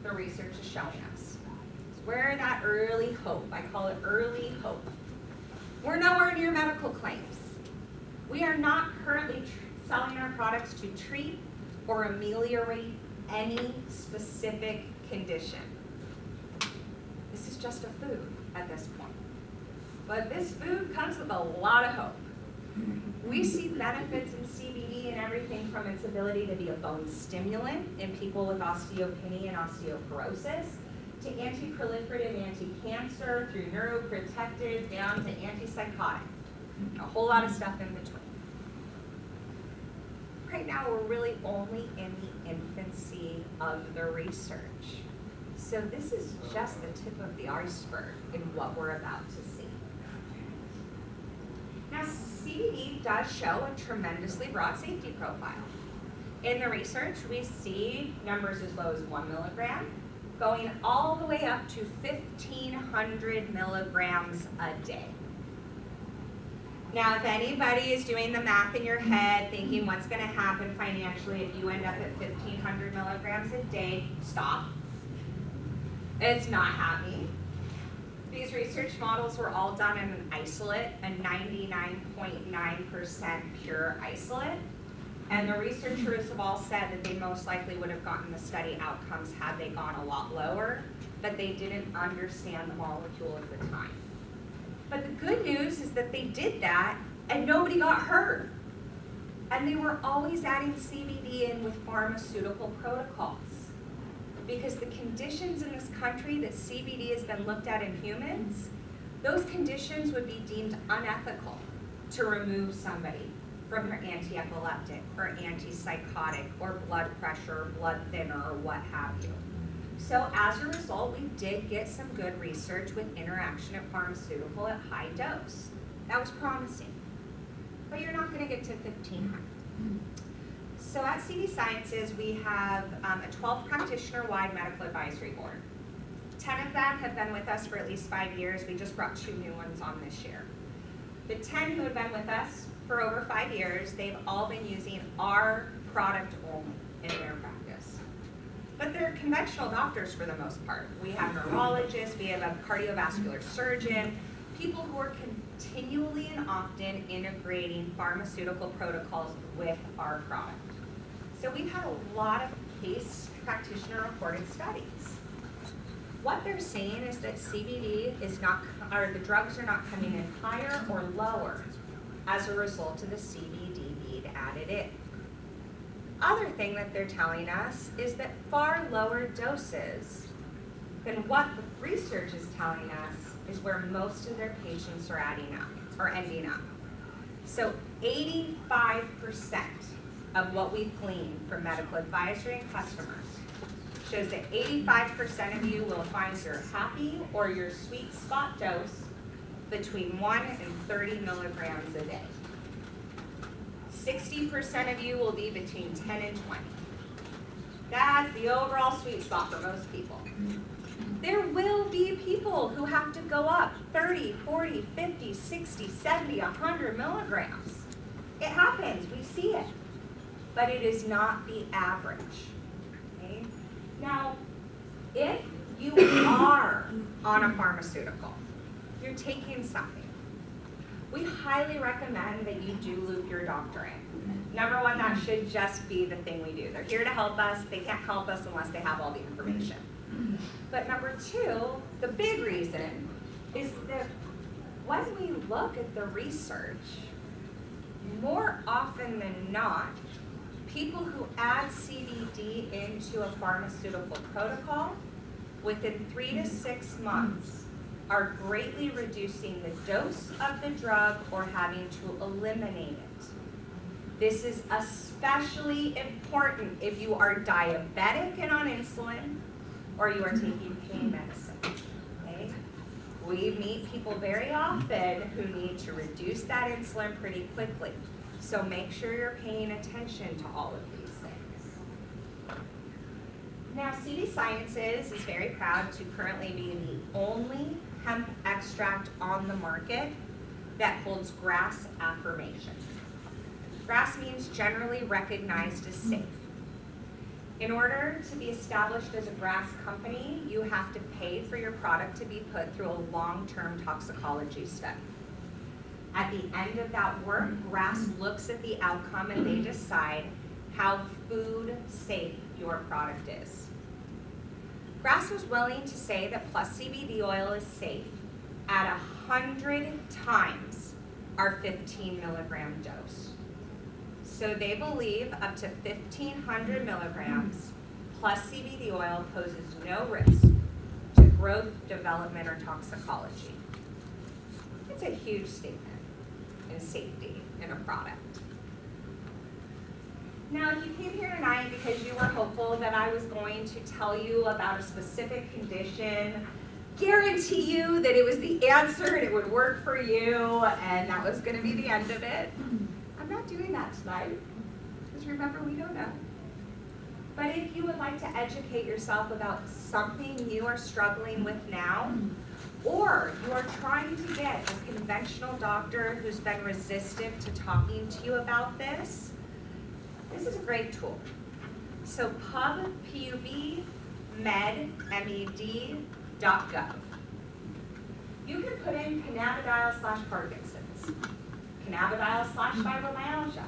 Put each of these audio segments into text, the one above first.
the research is showing us. We're that early hope. I call it early hope. We're nowhere near medical claims. We are not currently selling our products to treat or ameliorate any specific condition. This is just a food at this point. But this food comes with a lot of hope. We see benefits in CBD and everything from its ability to be a bone stimulant in people with osteopenia and osteoporosis, to anti-proliferative, anti-cancer, through neuroprotective, down to antipsychotic. A whole lot of stuff in between. Right now, we're really only in the infancy of the research. So this is just the tip of the iceberg in what we're about to see. Now, CBD does show a tremendously broad safety profile. In the research, we see numbers as low as 1 milligram, going all the way up to 1,500 milligrams a day. Now, if anybody is doing the math in your head, thinking what's going to happen financially if you end up at 1,500 milligrams a day, stop. It's not happening. These research models were all done in an isolate, a 99.9% pure isolate. And the researchers have all said that they most likely would have gotten the study outcomes had they gone a lot lower, but they didn't understand the molecule at the time. But the good news is that they did that and nobody got hurt. And they were always adding CBD in with pharmaceutical protocols. Because the conditions in this country that CBD has been looked at in humans, those conditions would be deemed unethical to remove somebody from their anti-epileptic or antipsychotic or blood pressure or blood thinner or what have you. So as a result, we did get some good research with interaction of pharmaceutical at high dose. That was promising. But you're not going to get to 1,500. So at CB Sciences, we have a 12 practitioner-wide medical advisory board. 10 of them have been with us for at least 5 years. We just brought 2 new ones on this year. The 10 who have been with us for over 5 years, they've all been using our product only in their practice. But they're conventional doctors for the most part. We have neurologists, we have a cardiovascular surgeon, people who are continually and often integrating pharmaceutical protocols with our product. So we've had a lot of case practitioner-reported studies. What they're saying is that CBD is not, or the drugs are not coming in higher or lower as a result of the CBD being added in. Other thing that they're telling us is that far lower doses than what the research is telling us is where most of their patients are ending up. So 85% of what we've gleaned from medical advisory and customers shows that 85% of you will find your happy or your sweet spot dose between 1 and 30 milligrams a day. 60% of you will be between 10 and 20. That's the overall sweet spot for most people. There will be people who have to go up 30, 40, 50, 60, 70, 100 milligrams. It happens, we see it. But it is not the average. Okay? Now, if you are on a pharmaceutical, you're taking something, we highly recommend that you do loop your doctor in. Number one, that should just be the thing we do. They're here to help us. They can't help us unless they have all the information. But number two, the big reason is that when we look at the research, more often than not, people who add CBD into a pharmaceutical protocol, within 3 to 6 months, are greatly reducing the dose of the drug or having to eliminate it. This is especially important if you are diabetic and on insulin, or you are taking pain medicine. Okay? We meet people very often who need to reduce that insulin pretty quickly. So make sure you're paying attention to all of these things. Now, CB Sciences is very proud to currently be the only hemp extract on the market that holds GRAS affirmation. GRAS means generally recognized as safe. In order to be established as a GRAS company, you have to pay for your product to be put through a long-term toxicology study. At the end of that work, GRAS looks at the outcome and they decide how food safe your product is. GRAS was willing to say that plus CBD oil is safe at 100 times our 15 milligram dose. So they believe up to 1,500 milligrams plus CBD oil poses no risk to growth, development, or toxicology. It's a huge statement in safety in a product. Now, if you came here tonight because you were hopeful that I was going to tell you about a specific condition, guarantee you that it was the answer and it would work for you, and that was going to be the end of it, I'm not doing that tonight, because remember, we don't know. But if you would like to educate yourself about something you are struggling with now, or you are trying to get a conventional doctor who's been resistant to talking to you about this, this is a great tool. So pub.med.gov. You can put in cannabidiol/Parkinson's, cannabidiol/fibromyalgia,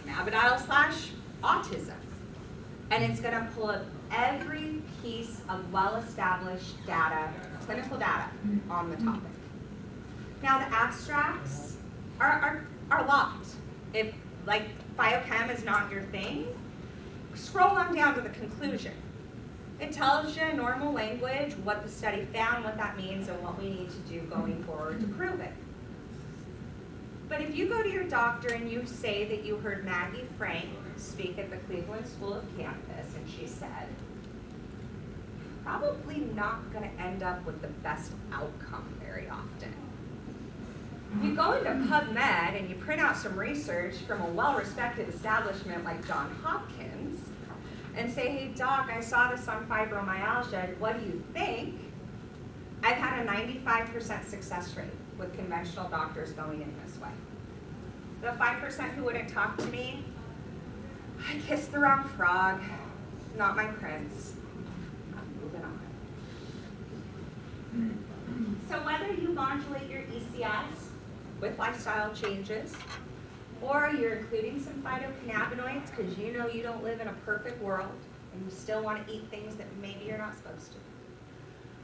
cannabidiol/autism, and it's going to pull up every piece of well-established data, clinical data on the topic. Now the abstracts are locked. If like biochem is not your thing, scroll on down to the conclusion. It tells you in normal language what the study found, what that means, and what we need to do going forward to prove it. But if you go to your doctor and you say that you heard Maggie Frank speak at the Cleveland School of Cannabis, and she said, probably not going to end up with the best outcome very often. You go into PubMed and you print out some research from a well-respected establishment like Johns Hopkins and say, hey doc, I saw this on fibromyalgia, what do you think? I've had a 95% success rate with conventional doctors going in this way. The 5% who wouldn't talk to me, I kissed the wrong frog, not my prince. Moving on. So whether you modulate your ECS with lifestyle changes, or you're including some phytocannabinoids because you know you don't live in a perfect world and you still want to eat things that maybe you're not supposed to.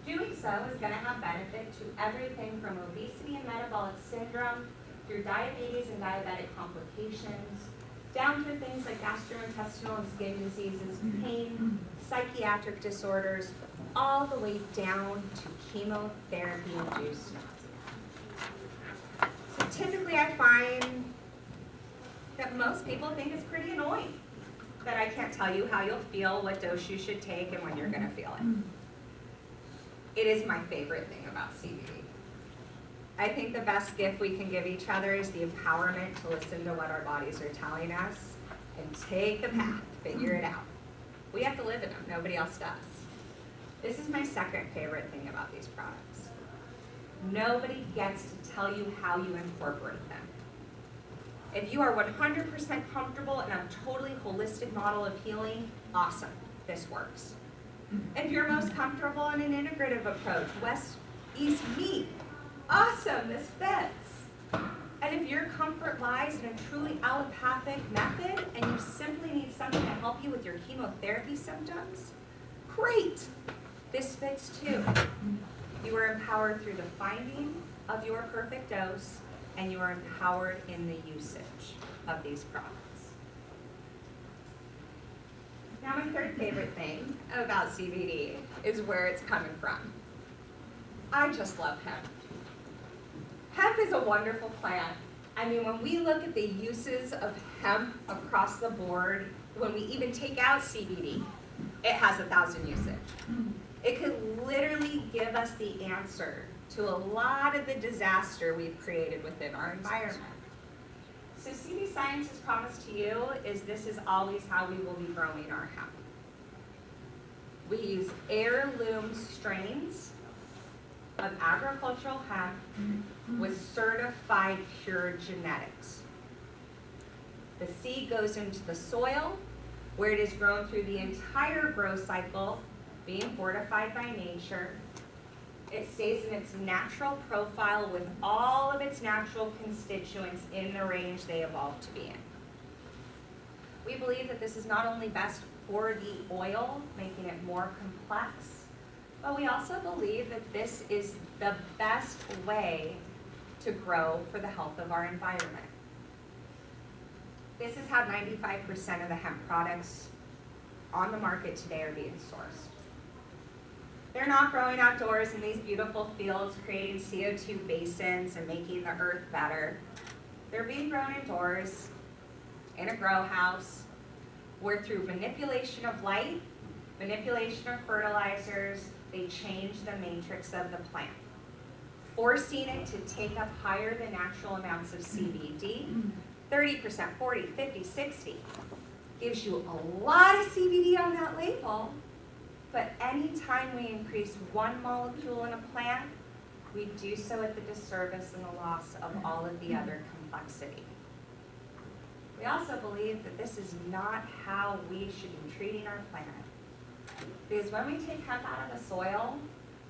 Doing so is going to have benefit to everything from obesity and metabolic syndrome through diabetes and diabetic complications, down to things like gastrointestinal and skin diseases, pain, psychiatric disorders, all the way down to chemotherapy-induced nausea. So typically I find that most people think it's pretty annoying that I can't tell you how you'll feel, what dose you should take, and when you're going to feel it. It is my favorite thing about CBD. I think the best gift we can give each other is the empowerment to listen to what our bodies are telling us and take the path, figure it out. We have to live in them, nobody else does. This is my second favorite thing about these products. Nobody gets to tell you how you incorporate them. If you are 100% comfortable in a totally holistic model of healing, awesome, this works. If you're most comfortable in an integrative approach, west, east, me, awesome, this fits. And if your comfort lies in a truly allopathic method and you simply need something to help you with your chemotherapy symptoms, great, this fits too. You are empowered through the finding of your perfect dose, and you are empowered in the usage of these products. Now my third favorite thing about CBD is where it's coming from. I just love hemp. Hemp is a wonderful plant. I mean, when we look at the uses of hemp across the board, when we even take out CBD, it has 1,000 usage. It could literally give us the answer to a lot of the disaster we've created within our environment. So CB Science's promise to you is this is always how we will be growing our hemp. We use heirloom strains of agricultural hemp with certified pure genetics. The seed goes into the soil, where it is grown through the entire growth cycle, being fortified by nature. It stays in its natural profile with all of its natural constituents in the range they evolved to be in. We believe that this is not only best for the oil, making it more complex, but we also believe that this is the best way to grow for the health of our environment. This is how 95% of the hemp products on the market today are being sourced. They're not growing outdoors in these beautiful fields, creating CO2 basins and making the earth better. They're being grown indoors in a grow house, where through manipulation of light, manipulation of fertilizers, they change the matrix of the plant, forcing it to take up higher than natural amounts of CBD, 30%, 40, 50, 60. Gives you a lot of CBD on that label, but anytime we increase one molecule in a plant, we do so at the disservice and the loss of all of the other complexity. We also believe that this is not how we should be treating our planet. Because when we take hemp out of the soil,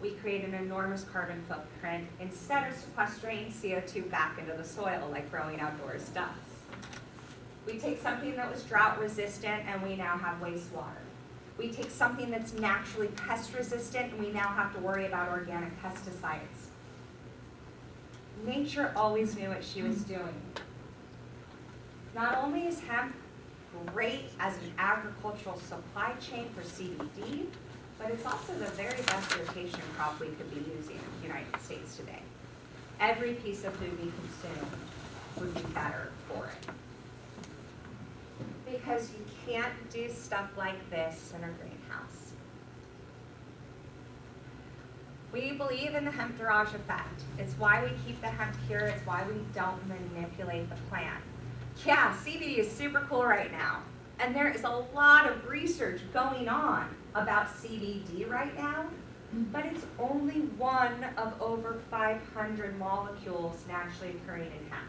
we create an enormous carbon footprint instead of sequestering CO2 back into the soil like growing outdoors does. We take something that was drought resistant and we now have wastewater. We take something that's naturally pest resistant and we now have to worry about organic pesticides. Nature always knew what she was doing. Not only is hemp great as an agricultural supply chain for CBD, but it's also the very best rotation crop we could be using in the United States today. Every piece of food we consume would be better for it. Because you can't do stuff like this in a greenhouse. We believe in the hemp garage effect. It's why we keep the hemp pure. It's why we don't manipulate the plant. Yeah, CBD is super cool right now. And there is a lot of research going on about CBD right now, but it's only one of over 500 molecules naturally occurring in hemp.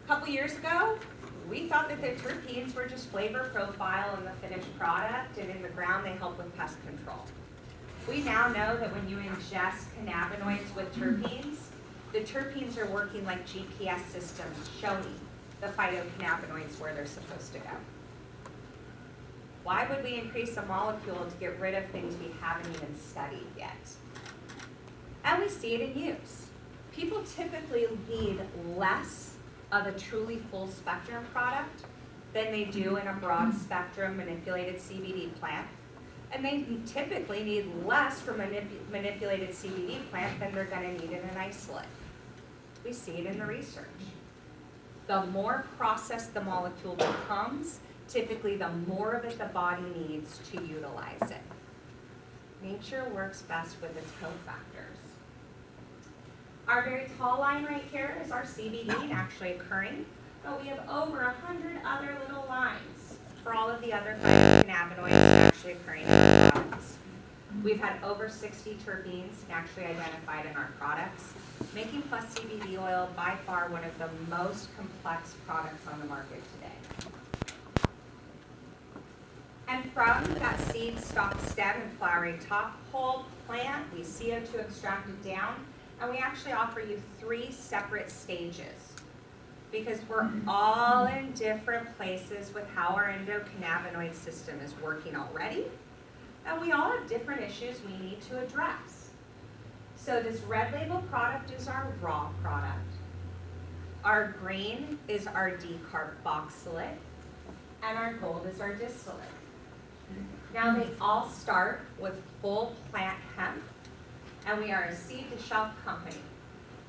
A couple years ago, we thought that the terpenes were just flavor profile in the finished product, and in the ground they help with pest control. We now know that when you ingest cannabinoids with terpenes, the terpenes are working like GPS systems showing the phytocannabinoids where they're supposed to go. Why would we increase a molecule to get rid of things we haven't even studied yet? And we see it in use. People typically need less of a truly full spectrum product than they do in a broad spectrum manipulated CBD plant. And they typically need less from a manipulated CBD plant than they're going to need in an isolate. We see it in the research. The more processed the molecule becomes, typically the more of it the body needs to utilize it. Nature works best with its cofactors. Our very tall line right here is our CBD naturally occurring, but we have over 100 other little lines for all of the other phytocannabinoids naturally occurring in our products. We've had over 60 terpenes naturally identified in our products, making Plus CBD oil by far one of the most complex products on the market today. And from that seed, stalk, stem, and flowering top, whole plant, we CO2 extract it down, and we actually offer you 3 separate stages because we're all in different places with how our endocannabinoid system is working already, and we all have different issues we need to address. So this red label product is our raw product. Our green is our decarboxylate, and our gold is our distillate. Now they all start with full plant hemp, and we are a seed-to-shelf company.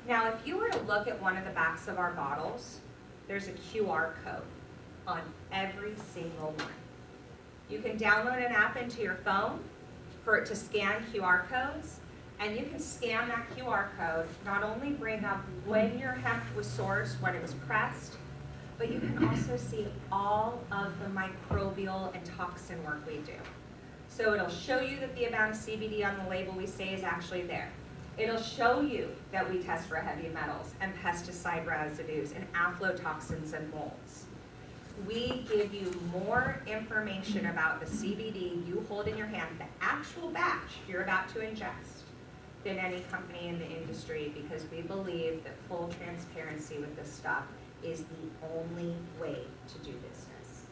Now, if you were to look at one of the backs of our bottles, there's a QR code on every single one. You can download an app into your phone for it to scan QR codes, and you can scan that QR code, not only bring up when your hemp was sourced, when it was pressed, but you can also see all of the microbial and toxin work we do. So it'll show you that the amount of CBD on the label we say is actually there. It'll show you that we test for heavy metals and pesticide residues and aflatoxins and molds. we give you more information about the CBD you hold in your hand, the actual batch you're about to ingest, than any company in the industry, because we believe that full transparency with this stuff is the only way to do business.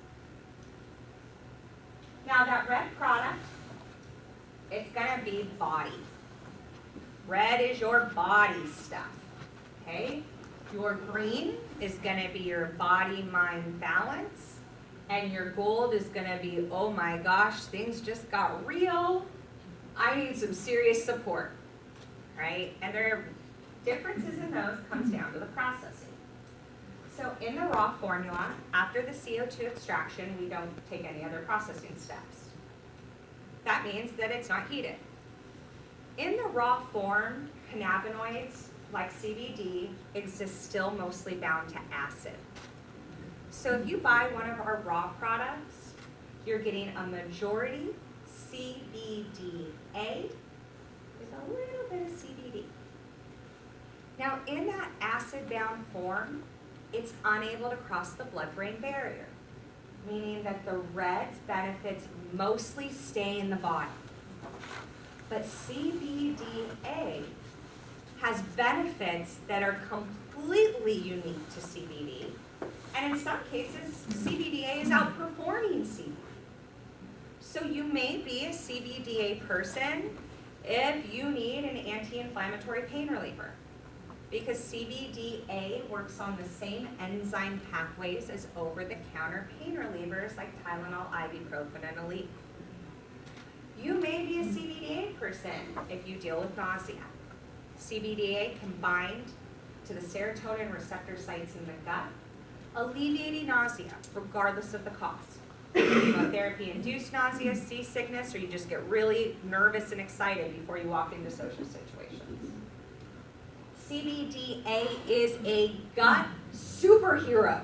Now that red product, it's gonna be body. Red is your body stuff, okay? Your green is gonna be your body-mind balance, and your gold is gonna be, oh my gosh, things just got real. I need some serious support, right? And there are differences in those comes down to the processing. So in the raw formula, after the CO2 extraction, we don't take any other processing steps. That means that it's not heated. In the raw form, cannabinoids like CBD exist still mostly bound to acid. So if you buy one of our raw products, you're getting a majority CBDA with a little bit of CBD. Now in that acid-bound form, it's unable to cross the blood-brain barrier, meaning that the red's benefits mostly stay in the body. But CBDA has benefits that are completely unique to CBD, and in some cases, CBDA is outperforming CBD. So you may be a CBDA person if you need an anti-inflammatory pain reliever, because CBDA works on the same enzyme pathways as over-the-counter pain relievers like Tylenol, ibuprofen, and Aleve. You may be a CBDA person if you deal with nausea. CBDA can bind to the serotonin receptor sites in the gut, alleviating nausea regardless of the cost. Chemotherapy-induced nausea, seasickness, or you just get really nervous and excited before you walk into social situations. CBDA is a gut superhero.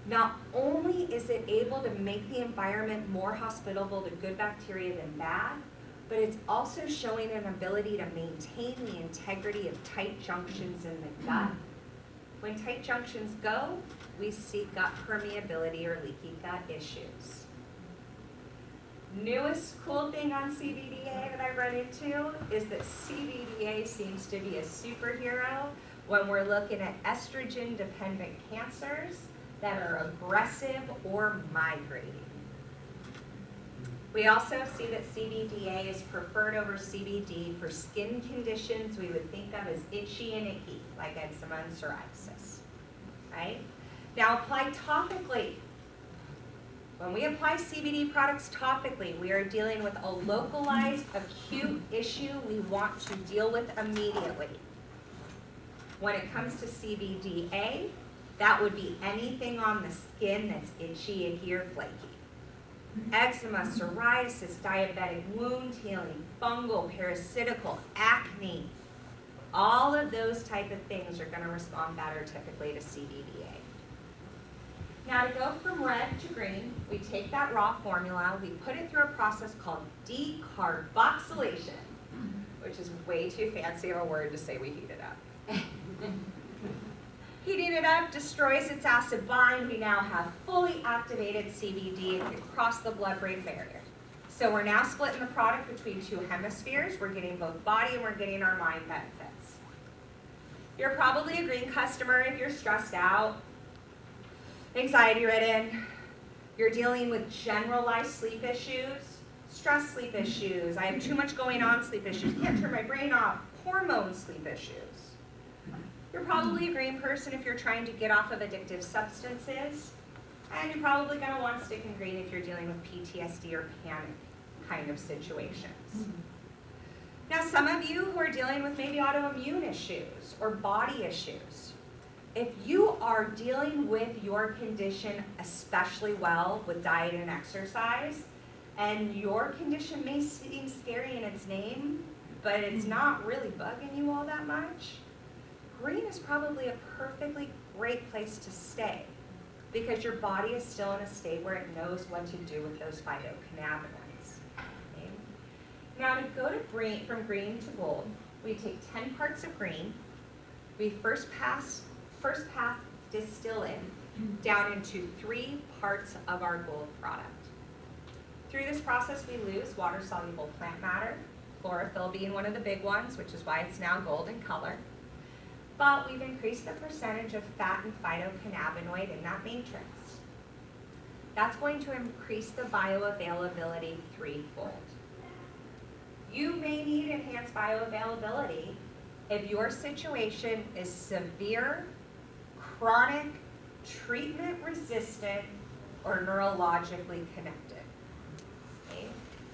Not only is it able to make the environment more hospitable to good bacteria than bad, but it's also showing an ability to maintain the integrity of tight junctions in the gut. When tight junctions go, we see gut permeability or leaky gut issues. Newest cool thing on CBDA that I've run into is that CBDA seems to be a superhero when we're looking at estrogen-dependent cancers that are aggressive or migrating. We also see that CBDA is preferred over CBD for skin conditions we would think of as itchy and icky, like eczema and psoriasis, right? Now apply topically. When we apply CBD products topically, we are dealing with a localized acute issue we want to deal with immediately. When it comes to CBDA, that would be anything on the skin that's itchy, icky, or flaky. Eczema, psoriasis, diabetic wound healing, fungal, parasitical, acne, all of those type of things are going to respond better typically to CBDA. Now to go from red to green, we take that raw formula, we put it through a process called decarboxylation, which is way too fancy of a word to say we heat it up. Heating it up destroys its acid bind. We now have fully activated CBD. It can cross the blood-brain barrier. So we're now splitting the product between two hemispheres. We're getting both body and we're getting our mind benefits. You're probably a green customer if you're stressed out, anxiety-ridden. You're dealing with generalized sleep issues, stress sleep issues. I have too much going on sleep issues. Can't turn my brain off. Hormone sleep issues. You're probably a green person if you're trying to get off of addictive substances, and you're probably going to want to stick in green if you're dealing with PTSD or panic kind of situations. Now, some of you who are dealing with maybe autoimmune issues or body issues, if you are dealing with your condition especially well with diet and exercise, and your condition may seem scary in its name, but it's not really bugging you all that much, green is probably a perfectly great place to stay because your body is still in a state where it knows what to do with those phytocannabinoids. Okay? Now to go to green, from green to gold, we take 10 parts of green, we first pass distill it down into 3 parts of our gold product. Through this process, we lose water-soluble plant matter, chlorophyll being one of the big ones, which is why it's now gold in color. But we've increased the percentage of fat and phytocannabinoid in that matrix. That's going to increase the bioavailability 3-fold. You may need enhanced bioavailability if your situation is severe, chronic, treatment resistant, or neurologically connected. Okay?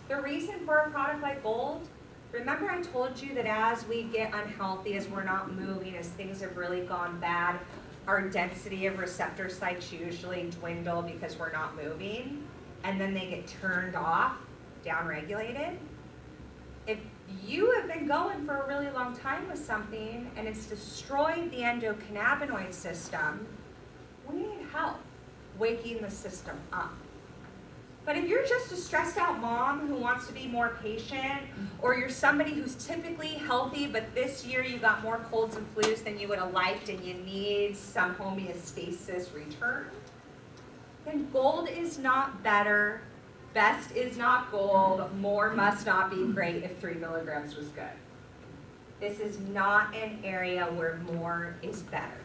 The reason for a product like gold, remember I told you that as we get unhealthy, as we're not moving, as things have really gone bad, our density of receptor sites usually dwindle because we're not moving, and then they get turned off, downregulated. If you have been going for a really long time with something and it's destroyed the endocannabinoid system, we need help waking the system up. But if you're just a stressed out mom who wants to be more patient, or you're somebody who's typically healthy, but this year you got more colds and flus than you would have liked and you need some homeostasis return, then gold is not better, best is not gold, more must not be great if 3 milligrams was good. This is not an area where more is better.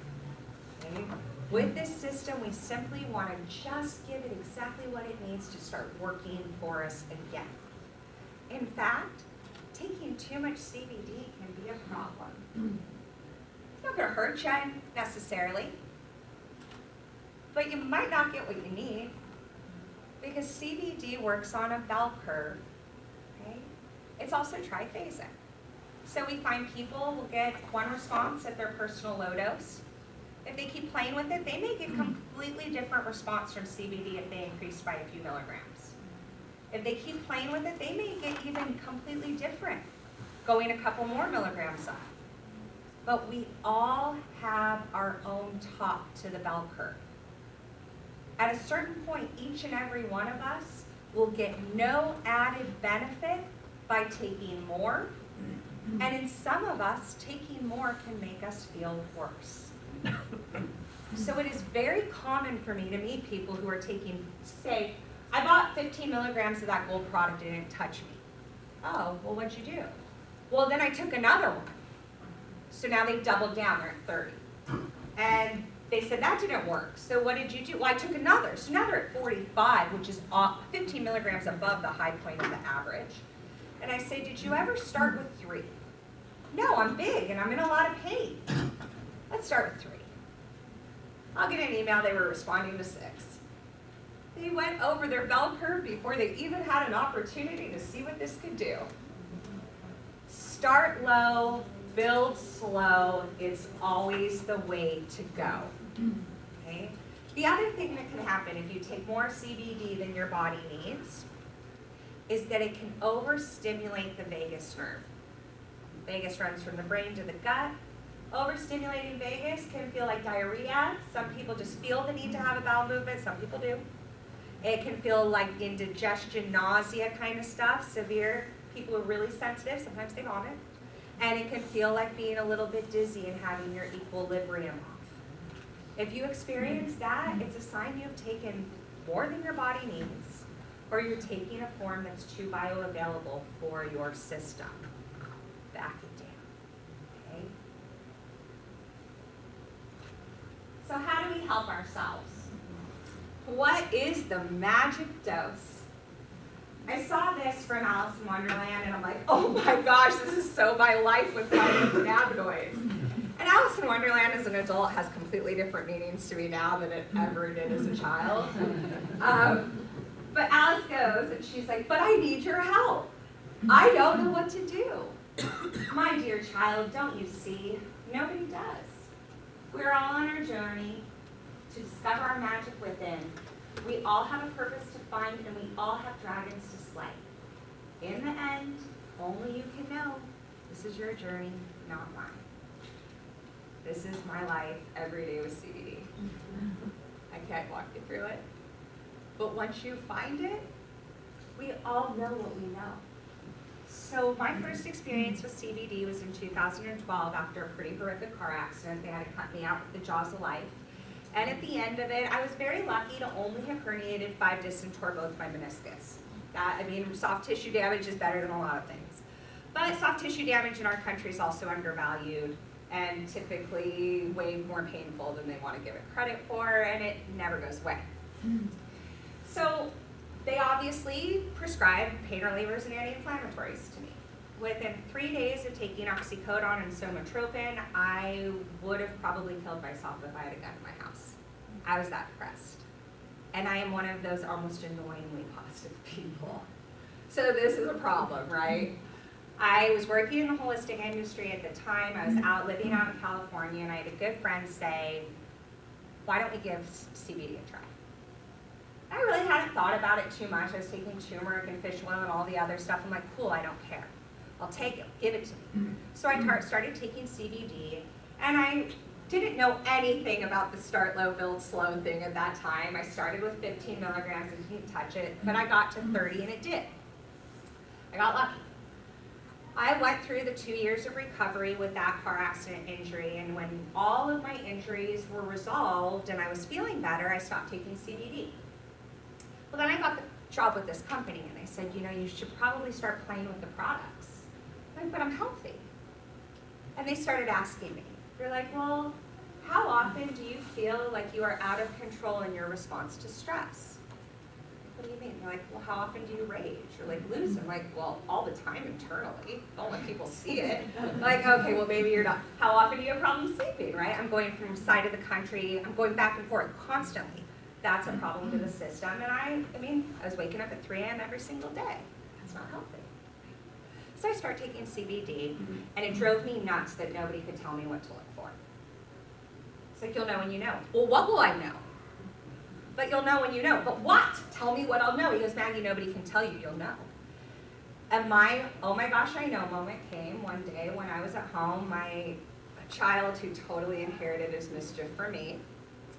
Okay? With this system, we simply want to just give it exactly what it needs to start working for us again. In fact, taking too much CBD can be a problem. It's not going to hurt you necessarily, but you might not get what you need because CBD works on a bell curve. Okay? It's also triphasic. So we find people will get one response at their personal low dose. If they keep playing with it, they may get completely different response from CBD if they increase by a few milligrams. If they keep playing with it, they may get even completely different, going a couple more milligrams up. But we all have our own top to the bell curve. At a certain point, each and every one of us will get no added benefit by taking more, and in some of us, taking more can make us feel worse. So it is very common for me to meet people who are taking, say, I bought 15 milligrams of that gold product and it didn't touch me. Oh, well, what'd you do? Well, then I took another one. So now they've doubled down, they're at 30. And they said that didn't work. So what did you do? Well, I took another. So now they're at 45, which is 15 milligrams above the high point of the average. And I say, did you ever start with 3? No, I'm big and I'm in a lot of pain. Let's start with 3. I'll get an email, they were responding to 6. They went over their bell curve before they even had an opportunity to see what this could do. Start low, build slow, it's always the way to go. Okay? The other thing that can happen if you take more CBD than your body needs is that it can overstimulate the vagus nerve. Vagus runs from the brain to the gut. Overstimulating vagus can feel like diarrhea. Some people just feel the need to have a bowel movement. Some people do. It can feel like indigestion, nausea kind of stuff. Severe people are really sensitive. Sometimes they vomit. And it can feel like being a little bit dizzy and having your equilibrium off. If you experience that, it's a sign you've taken more than your body needs, or you're taking a form that's too bioavailable for your system. Back it down. Okay? So how do we help ourselves? What is the magic dose? I saw this from Alice in Wonderland and I'm like, oh my gosh, this is so my life with cannabinoids. And Alice in Wonderland as an adult has completely different meanings to me now than it ever did as a child. But Alice goes and she's like, but I need your help. I don't know what to do. My dear child, don't you see? Nobody does. We're all on our journey to discover our magic within. We all have a purpose to find, and we all have dragons to slay. In the end, only you can know. This is your journey, not mine. This is my life every day with CBD. I can't walk you through it. But once you find it, we all know what we know. So my first experience with CBD was in 2012 after a pretty horrific car accident. They had to cut me out with the jaws of life. And at the end of it, I was very lucky to only have herniated 5 discs and tore both my meniscus. Soft tissue damage is better than a lot of things. But soft tissue damage in our country is also undervalued and typically way more painful than they want to give it credit for, and it never goes away. So they obviously prescribed pain relievers and anti-inflammatories to me. Within 3 days of taking oxycodone and somatropin, I would have probably killed myself if I had a gun in my house. I was that depressed. And I am one of those almost annoyingly positive people. So this is a problem, right? I was working in the holistic industry at the time. I was living out in California, and I had a good friend say, why don't we give CBD a try? I really hadn't thought about it too much. I was taking turmeric and fish oil and all the other stuff. I'm like, cool, I don't care. I'll take it, give it to me. So I started taking CBD, and I didn't know anything about the start low, build slow thing at that time. I started with 15 milligrams and didn't touch it, but I got to 30 and it did. I got lucky. I went through the 2 years of recovery with that car accident injury, and when all of my injuries were resolved and I was feeling better, I stopped taking CBD. Well, then I got the job with this company, and they said, you should probably start playing with the products. I'm like, but I'm healthy. And they started asking me, they're like, well, how often do you feel like you are out of control in your response to stress? What do you mean? They're like, well, how often do you rage or lose? I'm like, well, all the time internally. Don't let people see it. Like, okay, well, maybe you're not. How often do you have problems sleeping, right? I'm going from side of the country. I'm going back and forth constantly. That's a problem to the system. And I was waking up at 3 a.m. every single day. That's not healthy. So I started taking CBD, and it drove me nuts that nobody could tell me what to look for. It's like, you'll know when you know. Well, what will I know? But you'll know when you know. But what? Tell me what I'll know. He goes, Maggie, nobody can tell you. You'll know. And my, oh my gosh, I know moment came one day when I was at home. My child, who totally inherited his mischief for me,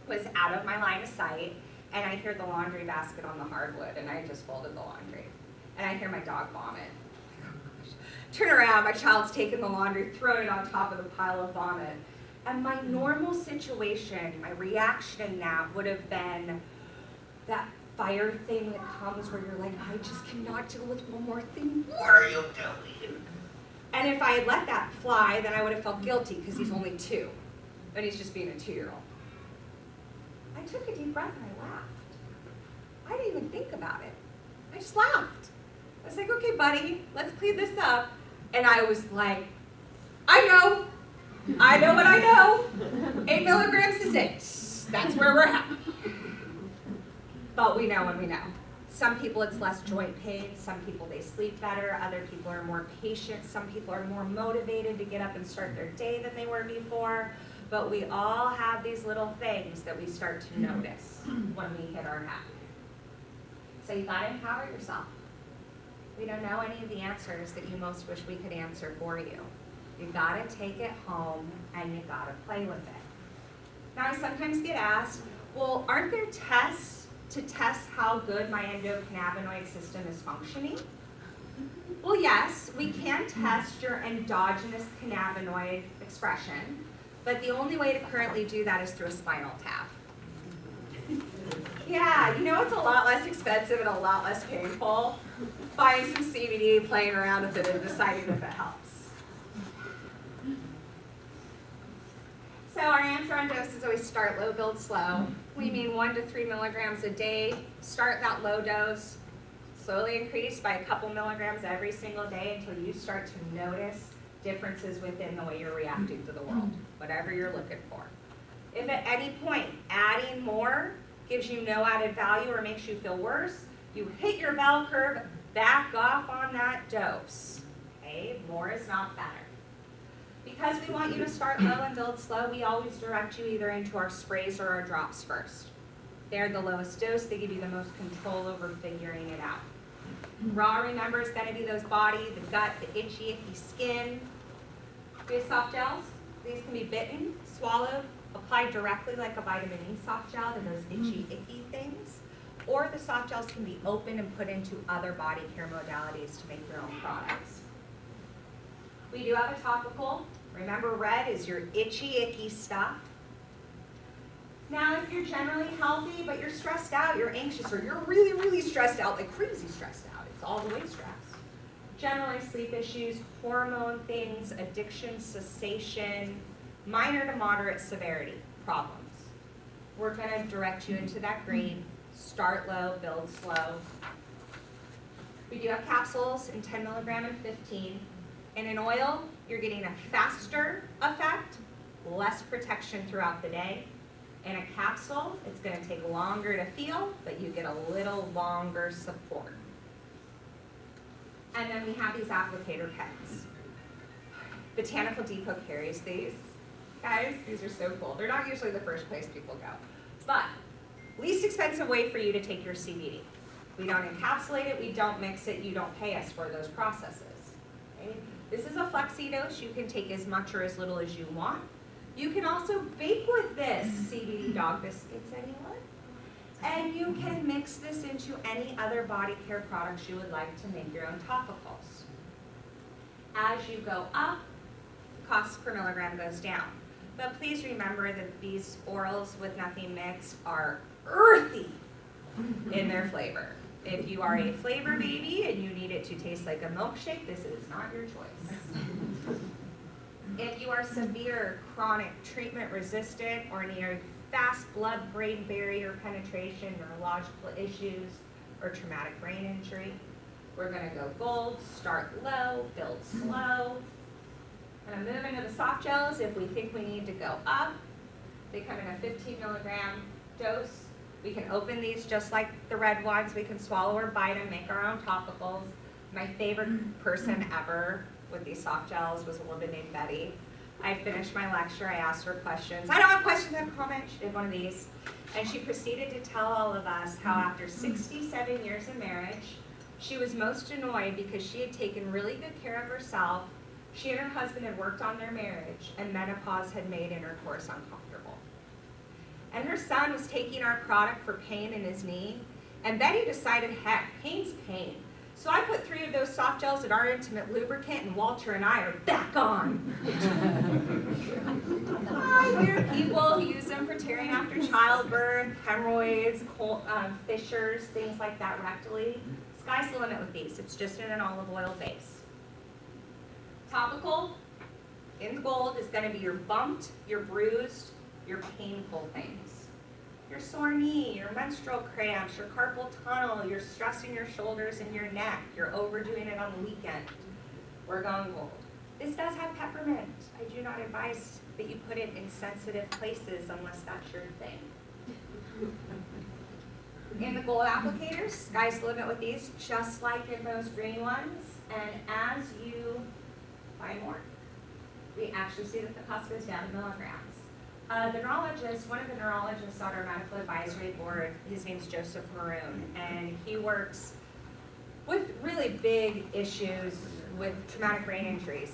was out of my line of sight, and I hear the laundry basket on the hardwood, and I just folded the laundry. And I hear my dog vomit. Turn around, my child's taking the laundry, throwing it on top of the pile of vomit. And my normal situation, my reaction in that would have been that fire thing that comes where you're like, I just cannot deal with one more thing. What are you doing? And if I had let that fly, then I would have felt guilty because he's only 2. And he's just being a 2-year-old. I took a deep breath and I laughed. I didn't even think about it. I just laughed. I was like, okay, buddy, let's clean this up. And I was like, I know what I know. 8 milligrams is it. That's where we're at. But we know when we know. Some people it's less joint pain, some people they sleep better, other people are more patient, some people are more motivated to get up and start their day than they were before. But we all have these little things that we start to notice when we hit our head. So you gotta empower yourself. We don't know any of the answers that you most wish we could answer for you. You gotta take it home and you gotta play with it. Now I sometimes get asked, well, aren't there tests to test how good my endocannabinoid system is functioning? Well, yes, we can test your endogenous cannabinoid expression, but the only way to currently do that is through a spinal tap. Yeah, it's a lot less expensive and a lot less painful. Buying some CBD, playing around with it, and deciding if it helps. So our answer on dose is always start low, build slow. We mean 1 to 3 milligrams a day. Start that low dose, slowly increase by a couple milligrams every single day until you start to notice differences within the way you're reacting to the world, whatever you're looking for. If at any point adding more gives you no added value or makes you feel worse, you hit your bell curve, back off on that dose. Okay, more is not better. Because we want you to start low and build slow, we always direct you either into our sprays or our drops first. They're the lowest dose, they give you the most control over figuring it out. Raw, remember, is going to be those body, the gut, the itchy, icky skin. These soft gels, these can be bitten, swallowed, applied directly like a vitamin E soft gel to those itchy, icky things. Or the soft gels can be opened and put into other body care modalities to make your own products. We do have a topical. Remember, red is your itchy, icky stuff. Now, if you're generally healthy, but you're stressed out, you're anxious, or you're really, really stressed out, like crazy stressed out, it's all the way stress. Generally sleep issues, hormone things, addiction, cessation, minor to moderate severity problems. We're gonna direct you into that green, start low, build slow. We do have capsules in 10 milligram and 15. In an oil, you're getting a faster effect, less protection throughout the day. In a capsule, it's going to take longer to feel, but you get a little longer support. And then we have these applicator pens. Botanical Depot carries these. Guys, these are so cool. They're not usually the first place people go. But least expensive way for you to take your CBD. We don't encapsulate it, we don't mix it, you don't pay us for those processes. Okay? This is a flexi dose. You can take as much or as little as you want. You can also bake with this CBD dog biscuits, anyone? And you can mix this into any other body care products you would like to make your own topicals. As you go up, cost per milligram goes down. But please remember that these orals with nothing mixed are earthy in their flavor. If you are a flavor baby and you need it to taste like a milkshake, this is not your choice. If you are severe, chronic, treatment resistant, or near fast blood-brain barrier penetration, neurological issues, or traumatic brain injury, we're gonna go gold, start low, build slow. I'm gonna move into the soft gels if we think we need to go up. They come in a 15 milligram dose. We can open these just like the red ones. We can swallow or bite them, make our own topicals. My favorite person ever with these soft gels was a woman named Betty. I finished my lecture, I asked her questions. I don't have questions, I have comments. She did one of these. And she proceeded to tell all of us how after 67 years of marriage, she was most annoyed because she had taken really good care of herself. She and her husband had worked on their marriage, and menopause had made intercourse uncomfortable. And her son was taking our product for pain in his knee, and Betty decided, heck, pain's pain. So I put 3 of those soft gels in our intimate lubricant, and Walter and I are back on. I hear people who use them for tearing after childbirth, hemorrhoids, fissures, things like that rectally. Sky's the limit with these. It's just in an olive oil base. Topical, in gold, is going to be your bumped, your bruised, your painful things. Your sore knee, your menstrual cramps, your carpal tunnel, you're stressing your shoulders and your neck, you're overdoing it on the weekend. We're going gold. This does have peppermint. I do not advise that you put it in sensitive places unless that's your thing. In the gold applicators, sky's the limit with these, just like in those green ones. And as you buy more, we actually see that the cost goes down in milligrams. The neurologist, one of the neurologists on our medical advisory board, his name's Joseph Maroon, and he works with really big issues with traumatic brain injuries.